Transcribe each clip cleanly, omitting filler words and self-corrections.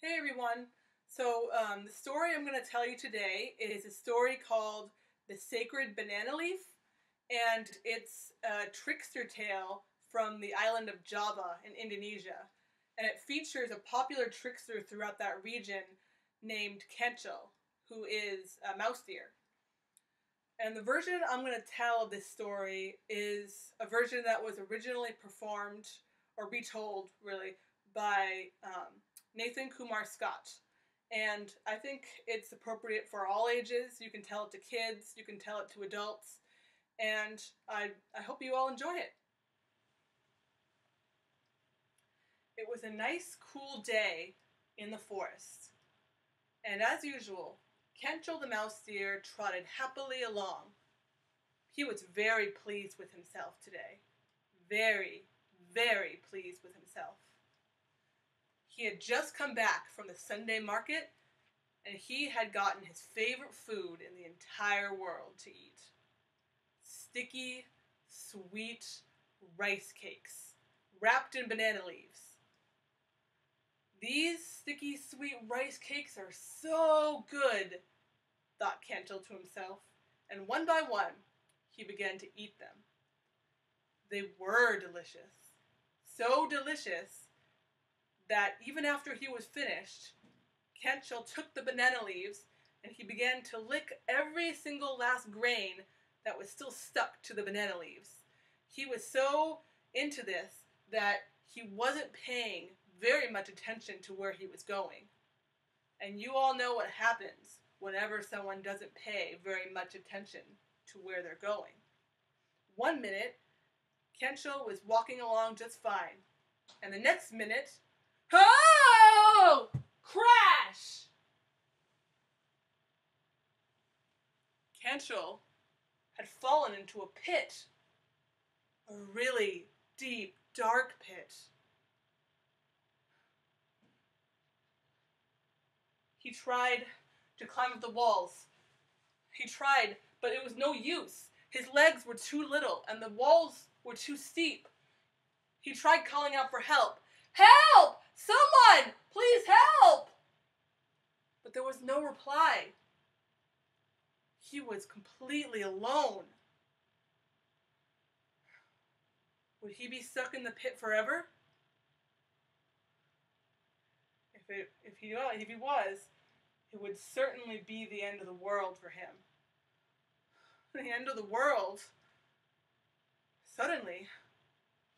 Hey everyone. The story I'm going to tell you today is a story called The Sacred Banana Leaf, and it's a trickster tale from the island of Java in Indonesia. And it features a popular trickster throughout that region named Kencil, who is a mouse deer. And the version I'm going to tell of this story is a version that was originally performed, or retold really, by Nathan Kumar Scott. And I think it's appropriate for all ages. You can tell it to kids, you can tell it to adults, and I hope you all enjoy it. It was a nice, cool day in the forest, and as usual, Kencil the mouse deer trotted happily along. He was very pleased with himself today. Very, very pleased with himself. He had just come back from the Sunday market, and he had gotten his favorite food in the entire world to eat. Sticky, sweet rice cakes, wrapped in banana leaves. These sticky, sweet rice cakes are so good, thought Kencil to himself, and one by one, he began to eat them. They were delicious. So delicious that even after he was finished, Kencil took the banana leaves and he began to lick every single last grain that was still stuck to the banana leaves. He was so into this that he wasn't paying very much attention to where he was going. And you all know what happens whenever someone doesn't pay very much attention to where they're going. One minute, Kencil was walking along just fine, and the next minute, oh! Crash! Kencil had fallen into a pit. A really deep, dark pit. He tried to climb up the walls. He tried, but it was no use. His legs were too little, and the walls were too steep. He tried calling out for help. Help! Someone! Please help! But there was no reply. He was completely alone. Would he be stuck in the pit forever? If he was, it would certainly be the end of the world for him. The end of the world. Suddenly,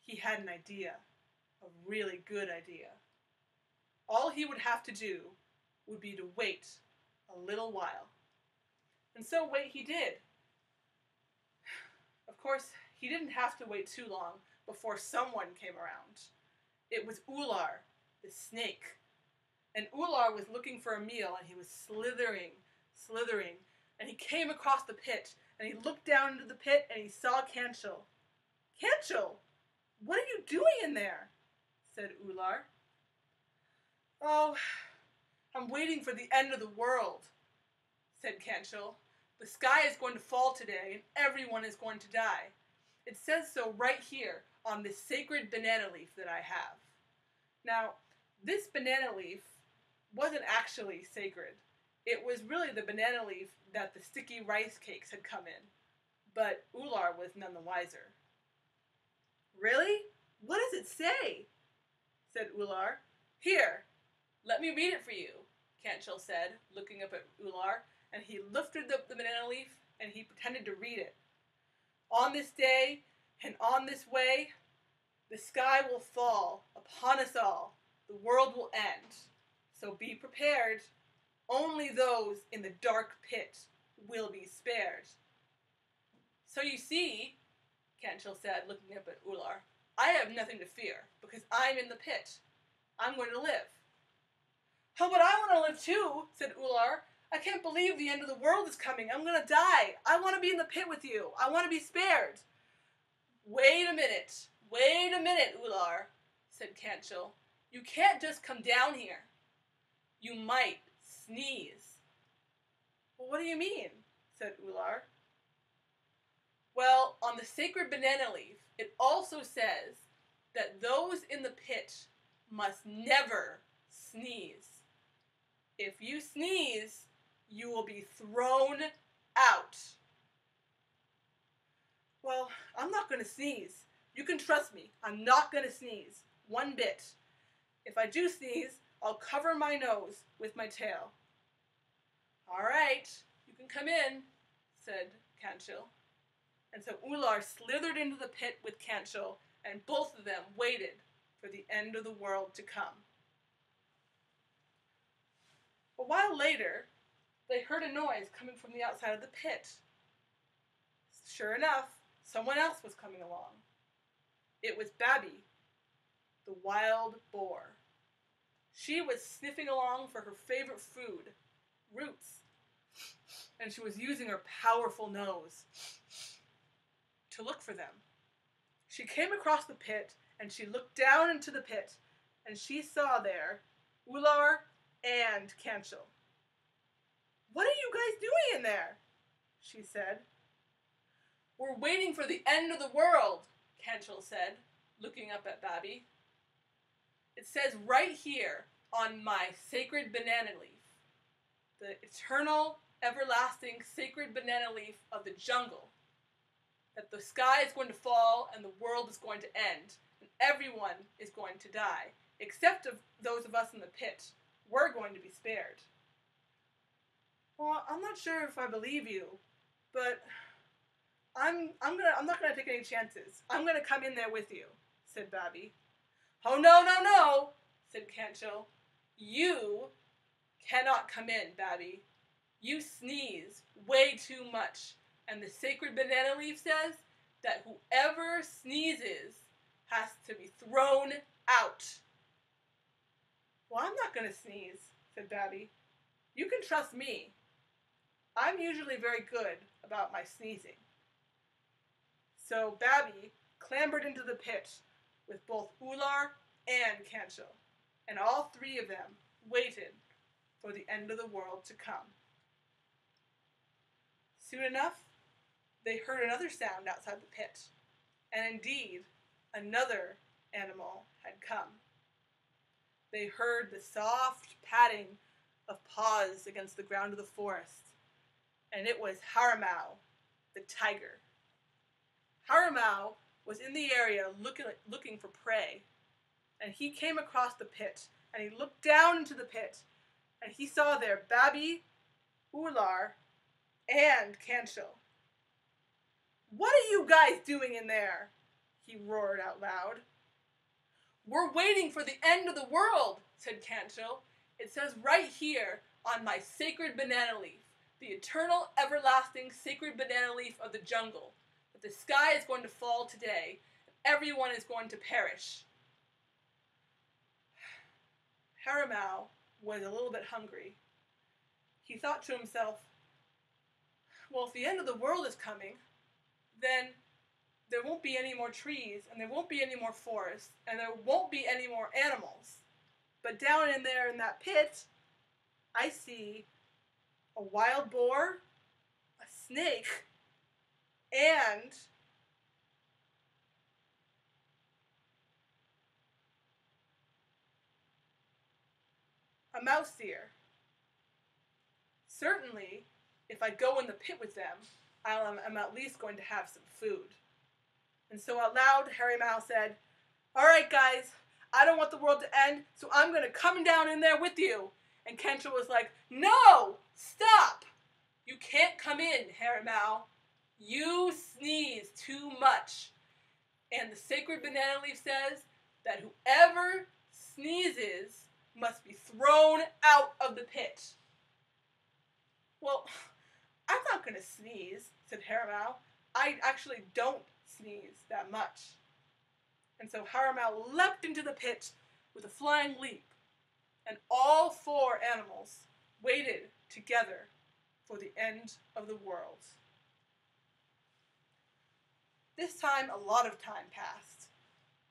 he had an idea. A really good idea. All he would have to do would be to wait a little while. And so wait he did. Of course, he didn't have to wait too long before someone came around. It was Ular, the snake. And Ular was looking for a meal, and he was slithering, and he came across the pit, and he looked down into the pit, and he saw Kencil. Kencil, what are you doing in there? Said Ular. Oh, I'm waiting for the end of the world, said Kencil. The sky is going to fall today, and everyone is going to die. It says so right here on this sacred banana leaf that I have. Now, this banana leaf wasn't actually sacred. It was really the banana leaf that the sticky rice cakes had come in. But Ular was none the wiser. Really? What does it say? Said Ular. Here, let me read it for you, Kencil said, looking up at Ular, and he lifted up the banana leaf and he pretended to read it. On this day and on this way, the sky will fall upon us all. The world will end. So be prepared. Only those in the dark pit will be spared. So you see, Kencil said, looking up at Ular, I have nothing to fear, because I'm in the pit. I'm going to live. Oh, but I want to live too, said Ular. I can't believe the end of the world is coming. I'm going to die. I want to be in the pit with you. I want to be spared. Wait a minute, Ular, said Kencil. You can't just come down here. You might sneeze. Well, what do you mean? Said Ular. Well, on the sacred banana leaf, it also says that those in the pit must never sneeze. If you sneeze, you will be thrown out. Well, I'm not going to sneeze. You can trust me. I'm not going to sneeze. One bit. If I do sneeze, I'll cover my nose with my tail. All right, you can come in, said Kanchil. And so Ular slithered into the pit with Kanchil, and both of them waited for the end of the world to come. A while later, they heard a noise coming from the outside of the pit. Sure enough, someone else was coming along. It was Babi, the wild boar. She was sniffing along for her favorite food, roots, and she was using her powerful nose to look for them. She came across the pit, and she looked down into the pit, and she saw there Ular and Kanchil. "What are you guys doing in there?" she said. "We're waiting for the end of the world," Kanchil said, looking up at Babi. "It says right here on my sacred banana leaf, the eternal, everlasting sacred banana leaf of the jungle, that the sky is going to fall and the world is going to end, and everyone is going to die, except of those of us in the pit. We're going to be spared." "Well, I'm not sure if I believe you, but I'm not gonna take any chances. I'm gonna come in there with you," said Babi. "Oh, no, said Kanchil. "You cannot come in, Babi. You sneeze way too much, and the sacred banana leaf says that whoever sneezes has to be thrown out." "Well, I'm not gonna sneeze," said Babi. "You can trust me. I'm usually very good about my sneezing." So Babi clambered into the pit with both Ular and Kanchil, and all three of them waited for the end of the world to come. Soon enough, they heard another sound outside the pit, and indeed, another animal had come. They heard the soft padding of paws against the ground of the forest, and it was Haramau, the tiger. Haramau was in the area looking for prey, and he came across the pit, and he looked down into the pit, and he saw there Babi, Ular, and Kanchil. "What are you guys doing in there?" he roared out loud. "We're waiting for the end of the world," said Kanchil. "It says right here on my sacred banana leaf, the eternal, everlasting sacred banana leaf of the jungle, that the sky is going to fall today, and everyone is going to perish." Haramau was a little bit hungry. He thought to himself, well, if the end of the world is coming, then there won't be any more trees, and there won't be any more forests, and there won't be any more animals. But down in there in that pit, I see a wild boar, a snake, and a mouse deer. Certainly, if I go in the pit with them, I'm at least going to have some food. And so out loud, Haramau said, "All right, guys, I don't want the world to end, so I'm going to come down in there with you." And Kanchil was like, "No, stop. You can't come in, Haramau. You sneeze too much. And the sacred banana leaf says that whoever sneezes must be thrown out of the pit." "Well, I'm not going to sneeze," said Haramau. "I actually don't sneeze that much." And so Haramau leapt into the pit with a flying leap, and all four animals waited together for the end of the world. This time, a lot of time passed,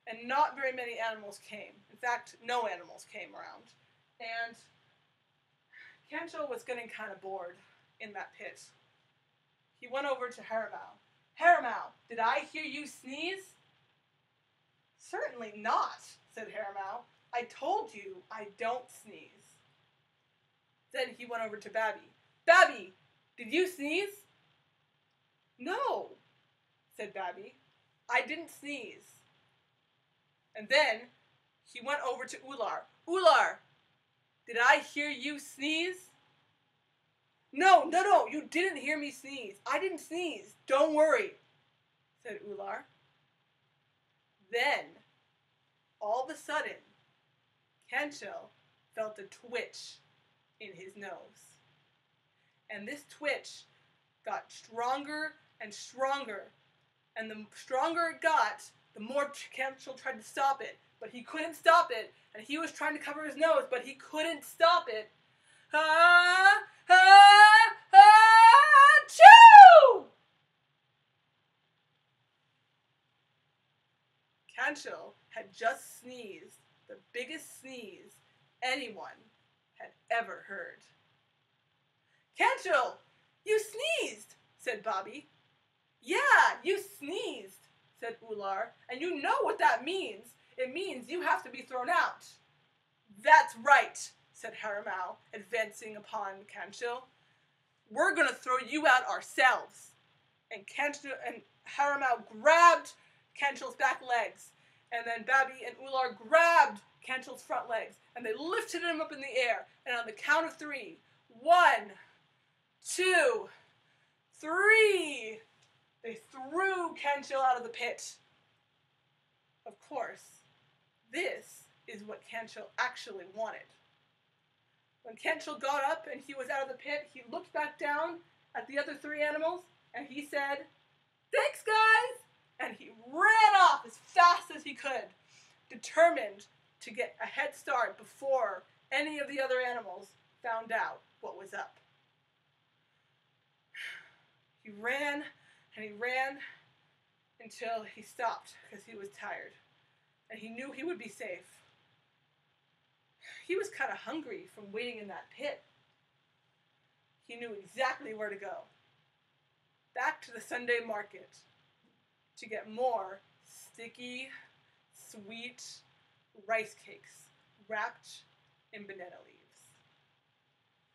and not very many animals came. In fact, no animals came around. And Kanchil was getting kind of bored in that pit. He went over to Haramau. "Haramau, did I hear you sneeze?" "Certainly not," said Haramau. "I told you I don't sneeze." Then he went over to Babby. Babby, did you sneeze? No, said Babby. I didn't sneeze. And then he went over to Ular. Ular, did I hear you sneeze? No, you didn't hear me sneeze. I didn't sneeze. Don't worry, said Ular. Then, all of a sudden, Kanchil felt a twitch in his nose. And this twitch got stronger and stronger. And the stronger it got, the more Kanchil tried to stop it. But he couldn't stop it. And he was trying to cover his nose, but he couldn't stop it. Ah! Ah! Ah! Achoo! Kanchil had just sneezed the biggest sneeze anyone had ever heard. Kanchil, you sneezed, said Bobby. Yeah, you sneezed, said Ular, and you know what that means. It means you have to be thrown out. That's right, said Haramau, advancing upon Kanchil. We're going to throw you out ourselves. And Haramau grabbed Kanchil's back legs, and then Babby and Ular grabbed Kanchil's front legs, and they lifted him up in the air, and on the count of 3, 1, 2, 3, they threw Kanchil out of the pit. Of course, this is what Kanchil actually wanted. When Kanchil got up and he was out of the pit, he looked back down at the other 3 animals, and he said, "Thanks, guys!" And he ran off as fast as he could, determined to get a head start before any of the other animals found out what was up. He ran and he ran until he stopped because he was tired, and he knew he would be safe. He was kind of hungry from waiting in that pit. He knew exactly where to go. Back to the Sunday market to get more sticky, sweet rice cakes wrapped in banana leaves.